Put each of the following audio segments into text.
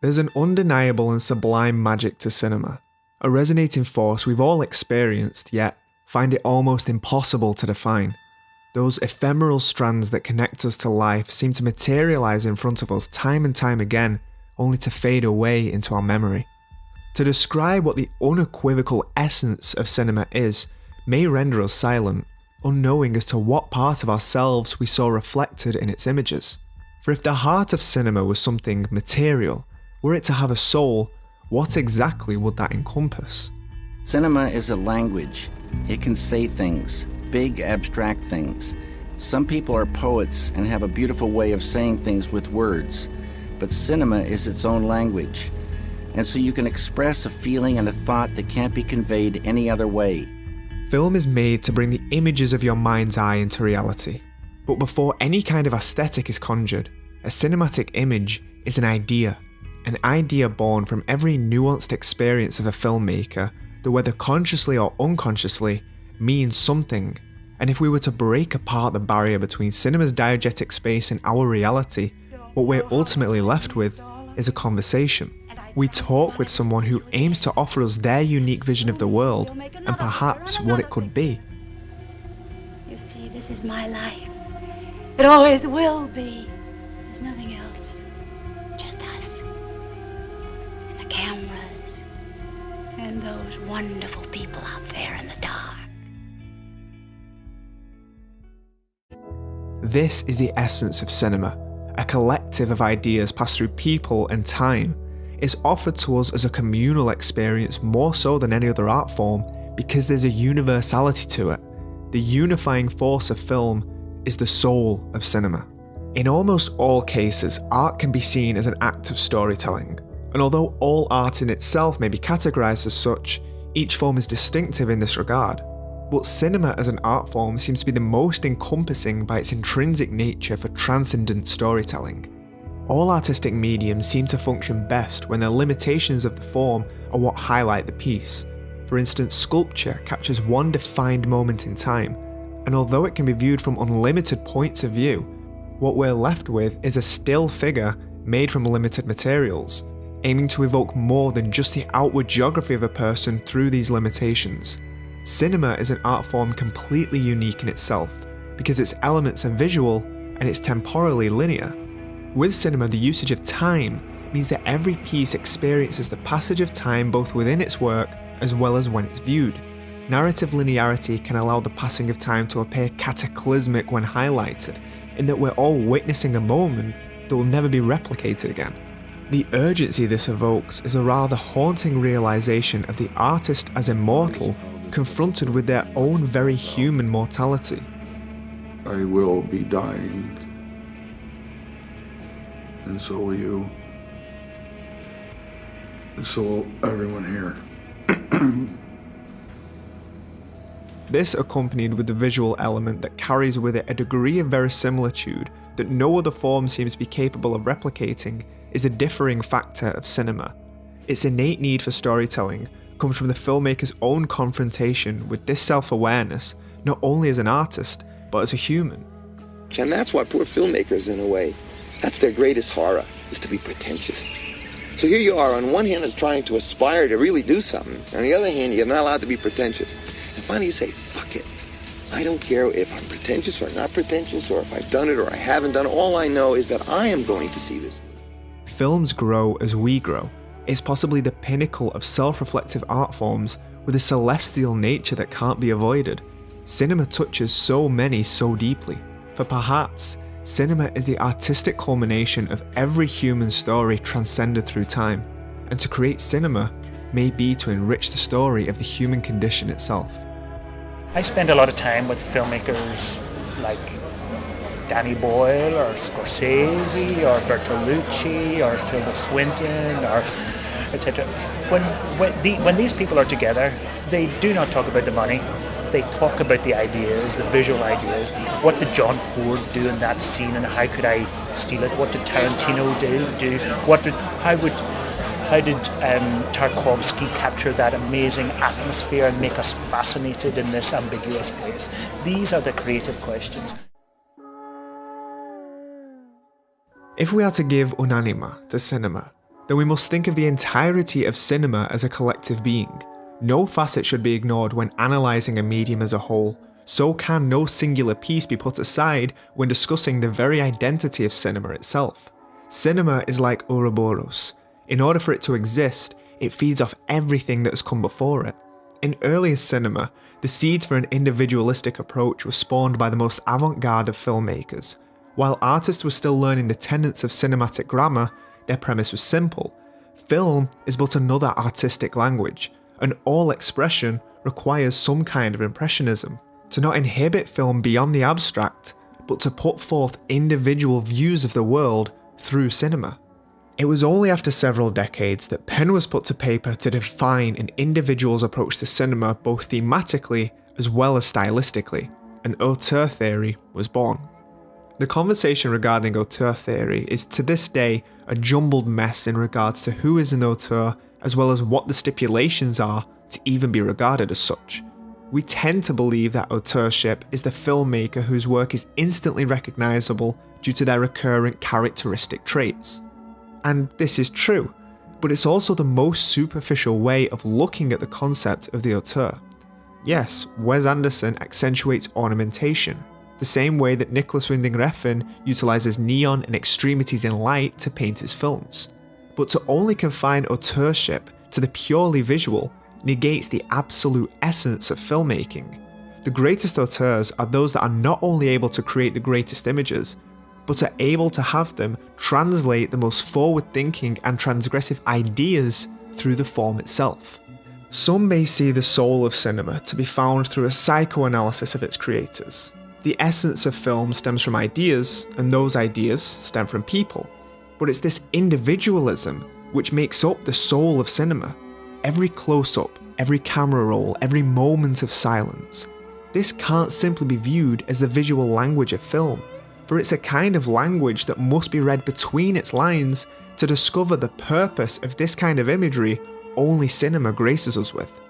There's an undeniable and sublime magic to cinema, a resonating force we've all experienced, yet find it almost impossible to define. Those ephemeral strands that connect us to life seem to materialise in front of us time and time again, only to fade away into our memory. To describe what the unequivocal essence of cinema is may render us silent, unknowing as to what part of ourselves we saw reflected in its images. For if the heart of cinema was something material, were it to have a soul, what exactly would that encompass? Cinema is a language. It can say things, big abstract things. Some people are poets and have a beautiful way of saying things with words, but cinema is its own language. And so you can express a feeling and a thought that can't be conveyed any other way. Film is made to bring the images of your mind's eye into reality. But before any kind of aesthetic is conjured, a cinematic image is an idea born from every nuanced experience of a filmmaker that, whether consciously or unconsciously, means something. And if we were to break apart the barrier between cinema's diegetic space and our reality, what we're ultimately left with is a conversation. We talk with someone who aims to offer us their unique vision of the world and perhaps what it could be. You see, this is my life. It always will be. There's nothing else. Just us. And the cameras. And those wonderful people out there in the dark. This is the essence of cinema, a collective of ideas passed through people and time. It's offered to us as a communal experience more so than any other art form because there's a universality to it. The unifying force of film is the soul of cinema. In almost all cases, art can be seen as an act of storytelling, and although all art in itself may be categorised as such, each form is distinctive in this regard. But cinema as an art form seems to be the most encompassing by its intrinsic nature for transcendent storytelling. All artistic mediums seem to function best when the limitations of the form are what highlight the piece. For instance, sculpture captures one defined moment in time, and although it can be viewed from unlimited points of view, what we're left with is a still figure made from limited materials, aiming to evoke more than just the outward geography of a person through these limitations. Cinema is an art form completely unique in itself, because its elements are visual and it's temporally linear. With cinema, the usage of time means that every piece experiences the passage of time both within its work as well as when it's viewed. Narrative linearity can allow the passing of time to appear cataclysmic when highlighted, in that we're all witnessing a moment that will never be replicated again. The urgency this evokes is a rather haunting realization of the artist as immortal, confronted with their own very human mortality. I will be dying. And so will you. And so will everyone here. This, accompanied with the visual element that carries with it a degree of verisimilitude that no other form seems to be capable of replicating, is the differing factor of cinema. Its innate need for storytelling comes from the filmmaker's own confrontation with this self-awareness, not only as an artist, but as a human. And that's why poor filmmakers, in a way, that's their greatest horror, is to be pretentious. So here you are, on one hand, is trying to aspire to really do something. On the other hand, you're not allowed to be pretentious. And finally you say, fuck it. I don't care if I'm pretentious or not pretentious, or if I've done it or I haven't done it. All I know is that I am going to see this. Films grow as we grow. It's possibly the pinnacle of self-reflective art forms with a celestial nature that can't be avoided. Cinema touches so many so deeply, for perhaps cinema is the artistic culmination of every human story transcended through time, and to create cinema may be to enrich the story of the human condition itself. I spend a lot of time with filmmakers like Danny Boyle or Scorsese or Bertolucci or Tilda Swinton or etc. When these people are together, they do not talk about the money. They talk about the ideas, the visual ideas. What did John Ford do in that scene, and how could I steal it? What did Tarantino do? How did Tarkovsky capture that amazing atmosphere and make us fascinated in this ambiguous place? These are the creative questions. If we are to give unanima to cinema, then we must think of the entirety of cinema as a collective being. No facet should be ignored when analysing a medium as a whole, so can no singular piece be put aside when discussing the very identity of cinema itself. Cinema is like Ouroboros. In order for it to exist, it feeds off everything that has come before it. In earlier cinema, the seeds for an individualistic approach were spawned by the most avant-garde of filmmakers. While artists were still learning the tenets of cinematic grammar, their premise was simple. Film is but another artistic language, and all expression requires some kind of impressionism. To not inhibit film beyond the abstract, but to put forth individual views of the world through cinema. It was only after several decades that pen was put to paper to define an individual's approach to cinema both thematically as well as stylistically, and auteur theory was born. The conversation regarding auteur theory is to this day a jumbled mess in regards to who is an auteur as well as what the stipulations are to even be regarded as such. We tend to believe that auteurship is the filmmaker whose work is instantly recognisable due to their recurrent characteristic traits. And this is true, but it's also the most superficial way of looking at the concept of the auteur. Yes, Wes Anderson accentuates ornamentation, the same way that Nicholas Winding Refn utilises neon and extremities in light to paint his films. But to only confine auteurship to the purely visual negates the absolute essence of filmmaking. The greatest auteurs are those that are not only able to create the greatest images, but are able to have them translate the most forward-thinking and transgressive ideas through the form itself. Some may see the soul of cinema to be found through a psychoanalysis of its creators. The essence of film stems from ideas, and those ideas stem from people. But it's this individualism which makes up the soul of cinema. Every close-up, every camera roll, every moment of silence. This can't simply be viewed as the visual language of film, for it's a kind of language that must be read between its lines to discover the purpose of this kind of imagery only cinema graces us with.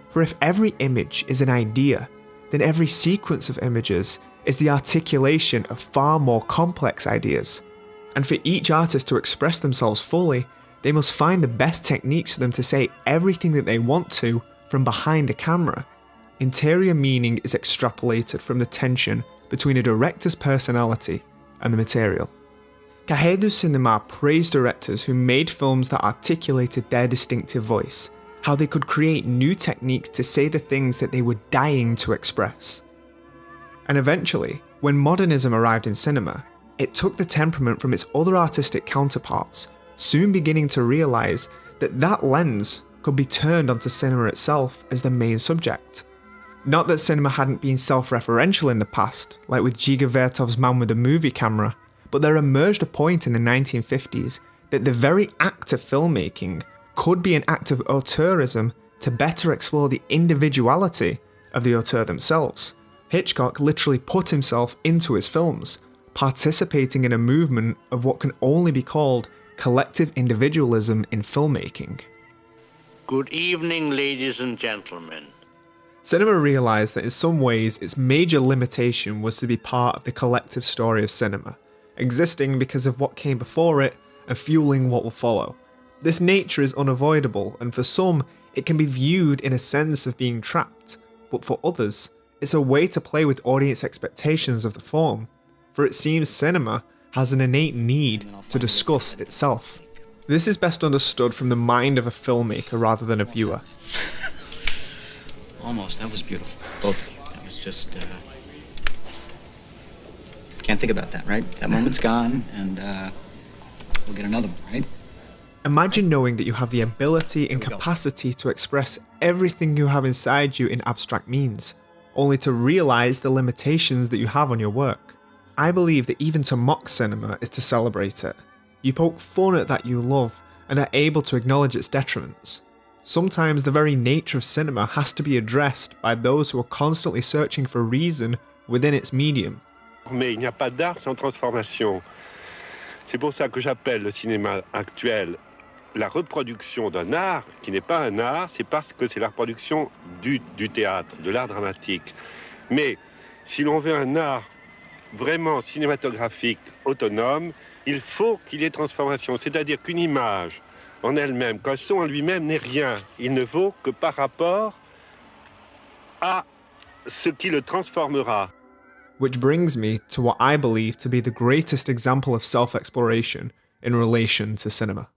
For if every image is an idea, then every sequence of images is the articulation of far more complex ideas. And for each artist to express themselves fully, they must find the best techniques for them to say everything that they want to from behind a camera. Interior meaning is extrapolated from the tension between a director's personality and the material. Cahiers du Cinéma praised directors who made films that articulated their distinctive voice, how they could create new techniques to say the things that they were dying to express. And eventually, when modernism arrived in cinema, it took the temperament from its other artistic counterparts, soon beginning to realise that that lens could be turned onto cinema itself as the main subject. Not that cinema hadn't been self-referential in the past, like with Dziga Vertov's Man with a Movie Camera, but there emerged a point in the 1950s that the very act of filmmaking could be an act of auteurism to better explore the individuality of the auteur themselves. Hitchcock literally put himself into his films, participating in a movement of what can only be called collective individualism in filmmaking. Good evening, ladies and gentlemen. Cinema realised that in some ways its major limitation was to be part of the collective story of cinema, existing because of what came before it and fueling what will follow. This nature is unavoidable, and for some, it can be viewed in a sense of being trapped, but for others, it's a way to play with audience expectations of the form, for it seems cinema has an innate need to discuss itself. This is best understood from the mind of a filmmaker rather than a viewer. Almost. That was beautiful. Both of you. That was just, can't think about that, right? That moment's gone, and, we'll get another one, right? Imagine knowing that you have the ability and capacity to express everything you have inside you in abstract means, only to realise the limitations that you have on your work. I believe that even to mock cinema is to celebrate it. You poke fun at that you love and are able to acknowledge its detriments. Sometimes the very nature of cinema has to be addressed by those who are constantly searching for reason within its medium. Mais il n'y a pas d'art sans transformation. C'est pour ça que j'appelle le cinéma actuel la reproduction d'un art qui n'est pas un art, c'est parce que c'est la reproduction du théâtre, de l'art dramatique. Mais si l'on veut un art vraiment cinématographique, autonome, il faut qu'il y ait transformation. C'est-à-dire qu'une image en elle-même, qu'un son en lui-même n'est rien. Il ne vaut que par rapport à ce qui le transformera. Which brings me to what I believe to be the greatest example of self-exploration in relation to cinema.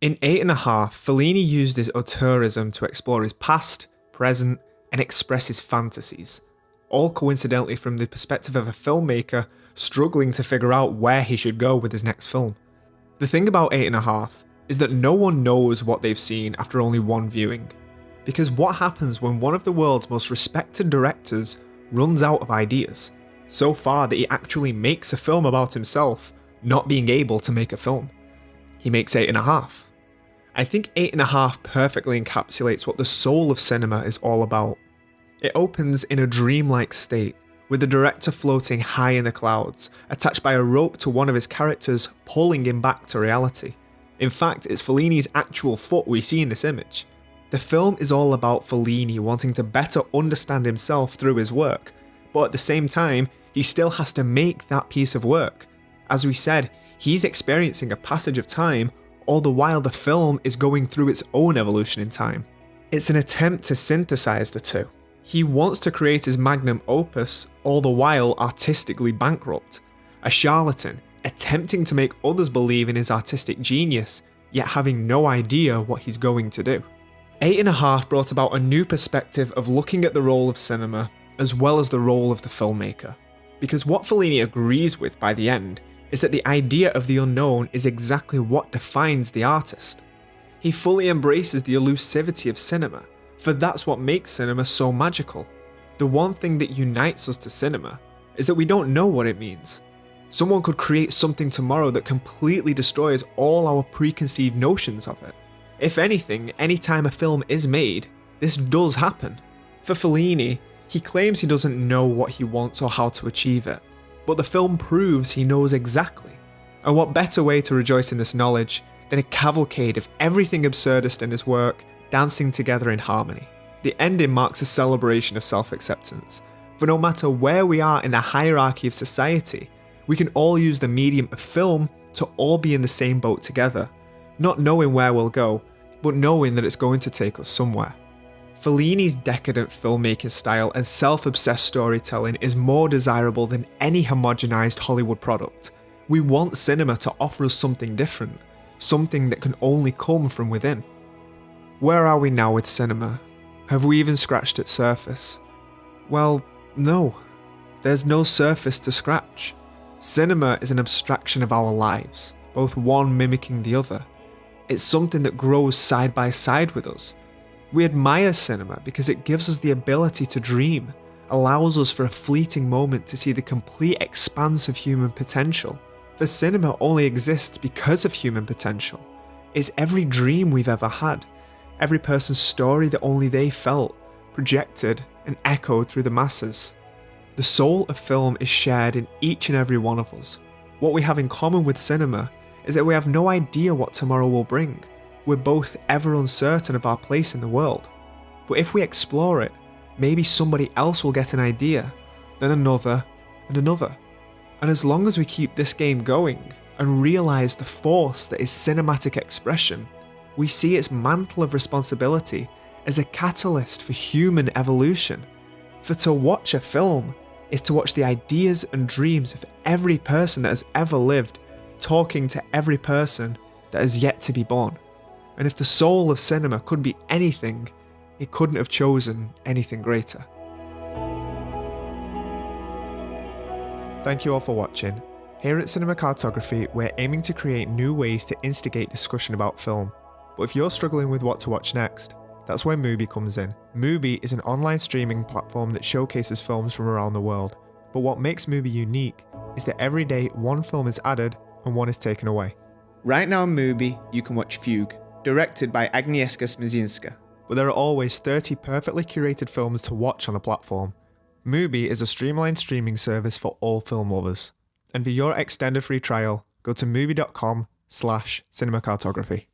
In 8½, Fellini used his auteurism to explore his past, present, and express his fantasies, all coincidentally from the perspective of a filmmaker struggling to figure out where he should go with his next film. The thing about 8½ is that no one knows what they've seen after only one viewing. Because what happens when one of the world's most respected directors runs out of ideas, so far that he actually makes a film about himself not being able to make a film? He makes 8½. I think 8½ perfectly encapsulates what the soul of cinema is all about. It opens in a dreamlike state, with the director floating high in the clouds, attached by a rope to one of his characters, pulling him back to reality. In fact, it's Fellini's actual foot we see in this image. The film is all about Fellini wanting to better understand himself through his work, but at the same time, he still has to make that piece of work. As we said, he's experiencing a passage of time, all the while the film is going through its own evolution in time. It's an attempt to synthesize the two. He wants to create his magnum opus, all the while artistically bankrupt. A charlatan, attempting to make others believe in his artistic genius, yet having no idea what he's going to do. 8½ brought about a new perspective of looking at the role of cinema, as well as the role of the filmmaker. Because what Fellini agrees with by the end is that the idea of the unknown is exactly what defines the artist. He fully embraces the elusivity of cinema, for that's what makes cinema so magical. The one thing that unites us to cinema is that we don't know what it means. Someone could create something tomorrow that completely destroys all our preconceived notions of it. If anything, anytime a film is made, this does happen. For Fellini, he claims he doesn't know what he wants or how to achieve it, but the film proves he knows exactly. And what better way to rejoice in this knowledge than a cavalcade of everything absurdist in his work dancing together in harmony. The ending marks a celebration of self-acceptance, for no matter where we are in the hierarchy of society, we can all use the medium of film to all be in the same boat together, not knowing where we'll go, but knowing that it's going to take us somewhere. Fellini's decadent filmmaking style and self-obsessed storytelling is more desirable than any homogenized Hollywood product. We want cinema to offer us something different, something that can only come from within. Where are we now with cinema? Have we even scratched its surface? Well, no. There's no surface to scratch. Cinema is an abstraction of our lives, both one mimicking the other. It's something that grows side by side with us. We admire cinema because it gives us the ability to dream, allows us for a fleeting moment to see the complete expanse of human potential. For cinema only exists because of human potential. It's every dream we've ever had, every person's story that only they felt, projected and echoed through the masses. The soul of film is shared in each and every one of us. What we have in common with cinema is that we have no idea what tomorrow will bring. We're both ever uncertain of our place in the world. But if we explore it, maybe somebody else will get an idea, then another and another. And as long as we keep this game going and realize the force that is cinematic expression, we see its mantle of responsibility as a catalyst for human evolution. For to watch a film is to watch the ideas and dreams of every person that has ever lived, talking to every person that has yet to be born. And if the soul of cinema could be anything, it couldn't have chosen anything greater. Thank you all for watching. Here at Cinema Cartography, we're aiming to create new ways to instigate discussion about film. But if you're struggling with what to watch next, that's where Mubi comes in. Mubi is an online streaming platform that showcases films from around the world. But what makes Mubi unique is that every day one film is added and one is taken away. Right now on Mubi, you can watch Fugue, directed by Agnieszka Smizinska, but there are always 30 perfectly curated films to watch on the platform. Mubi is a streamlined streaming service for all film lovers. And for your extended free trial, go to mubi.com/cinemacartography.